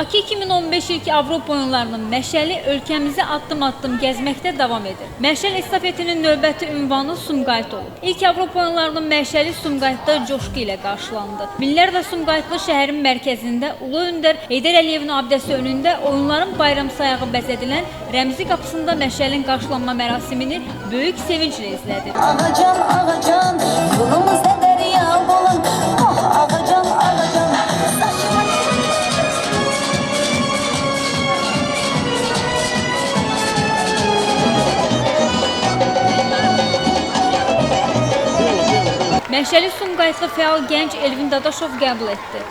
Bakı 2015 ilk Avropa oyunlarının məşəli ölkəmizi addım-addım gəzməkdə davam edir. Məşəl estafetinin növbəti ünvanı Sumqayıt olub. İlk Avropa oyunlarının məşəli Sumqayıtda coşqu ilə qarşılandı. Minlərlə Sumqayıtlı şəhərin mərkəzində Ulu Öndər Heydər Əliyevin abidəsi önündə oyunların bayram sayağı bəzədilən Rəmzi qapısında məşəlin qarşılanma mərasimini böyük sevinclə izlədi. Ağacan, ağacan, yolumuzda dərya bolan, oh ağacan, ağacan, saçma. Məşəli Sumqayıtlı fəal gənc Elvin Dadaşov qəbul etdi.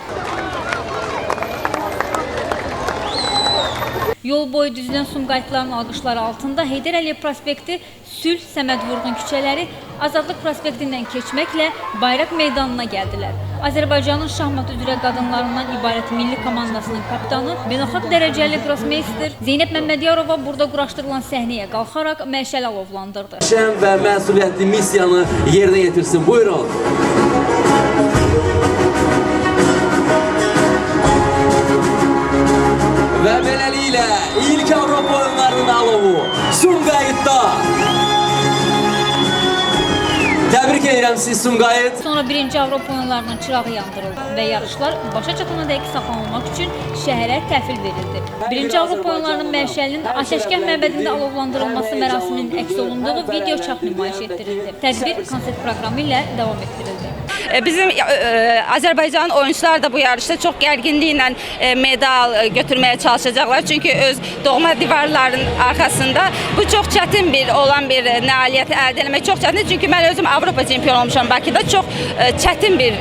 Yol boyu düzülən Sumqayıtlıların alqışları altında Heydər Əliyev prospekti, Sülh, Səməd Vurğun küçələri Azadlıq prospektindən keçməklə Bayraq meydanına gəldilər. Azərbaycanın şahmat üzrə qadınlarından ibarət milli komandasının kapitanı, beynəlxalq dərəcəli grossmeyster Zeynəb Məmmədiyarova burada quraşdırılan səhnəyə qalxaraq məşəl alovlandırdı. Şən və məsuliyyətli missiyanı yerinə yetirsin. Buyurun. Və beləliklə ilk Avropa oyunlarının alovu Sumqayıtda. Təbrik edirəm siz Sumqayıt. Sonra 1-ci Avropa oyunlarının çırağı yandırıldı və yarışlar başa çatanadək saxlanılmaq üçün şəhərə təhvil verildi. 1-ci Avropa oyunlarının məşəlinin Ateşgah məbədində alovlandırılması mərasiminin əks olunduğu video çap nümayiş etdirildi. Tədbir konsert proqramı ilə davam etdirildi. Bizim Azərbaycan oyuncular da bu yarışda çox gərginliklə medal götürməyə çalışacaqlar. Çünki öz doğma divarların arxasında bu çox çətin olan bir nailiyyət əldə etmək çox çətin. Çünki mən özüm Avropa çempionu olmuşam Bakıda. Çox çətin bir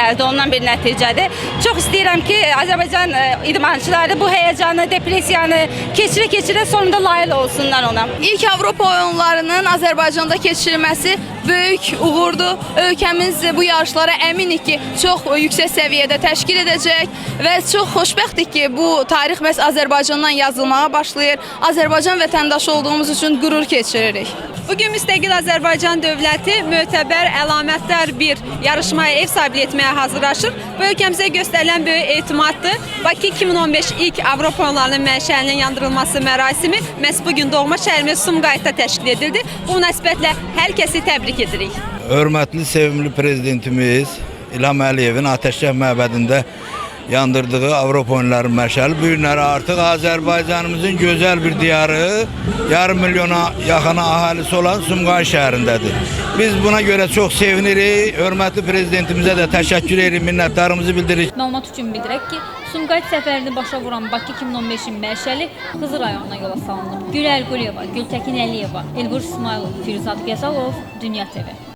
əldə olunan bir nəticədir. Çox istəyirəm ki, Azərbaycan idmançıları bu həyəcanı, depresiyanı keçirə-keçirə sonunda layiq olsunlar ona. İlk Avropa oyunlarının Azərbaycanda keçirilməsi böyük uğurdur. Ölkəmiz bu yarışlara əminik ki, çox yüksək səviyyədə təşkil edəcək və çox xoşbəxtdik ki, bu tarix məhz Azərbaycandan yazılmağa başlayır. Azərbaycan vətəndaşı olduğumuz üçün qürur keçiririk. Bugün müstəqil Azərbaycan dövləti mötəbər əlamətdar bir yarışmaya ev sahibliyi etməyə hazırlaşır. Bu ölkəmizə göstərilən böyük etimaddır. Bakı 2015 ilk Avropa oyunlarının məşəlinin yandırılması mərasimi məhz bugün doğma şəhərimiz Sumqayıtda təşkil edildi. Bu münasibətlə hər kəsi təbrik edirik. Hörmətli, sevimli prezidentimiz İlham Əliyevin Ateşgah məbədində yandırdığı Avropa oyunları məşəli bu günləri artıq Azərbaycanımızın gözəl bir diyarı, yarım milyona yaxın əhalisi olan Sumqayıt şəhərindədir. Biz buna görə çox sevinirik. Hörmətli prezidentimizə də təşəkkür edirik, minnətdarımızı bildiririk. Məlumat üçün bildirək ki, Sumqayıt səfərini başa vuran Bakı 2015-in məşəli Xızı rayonuna yola salınıb. Gülər Quliyeva, Gültəkin Əliyeva, Elbur İsmailov, Firuzat Gəzalov, Dünya TV.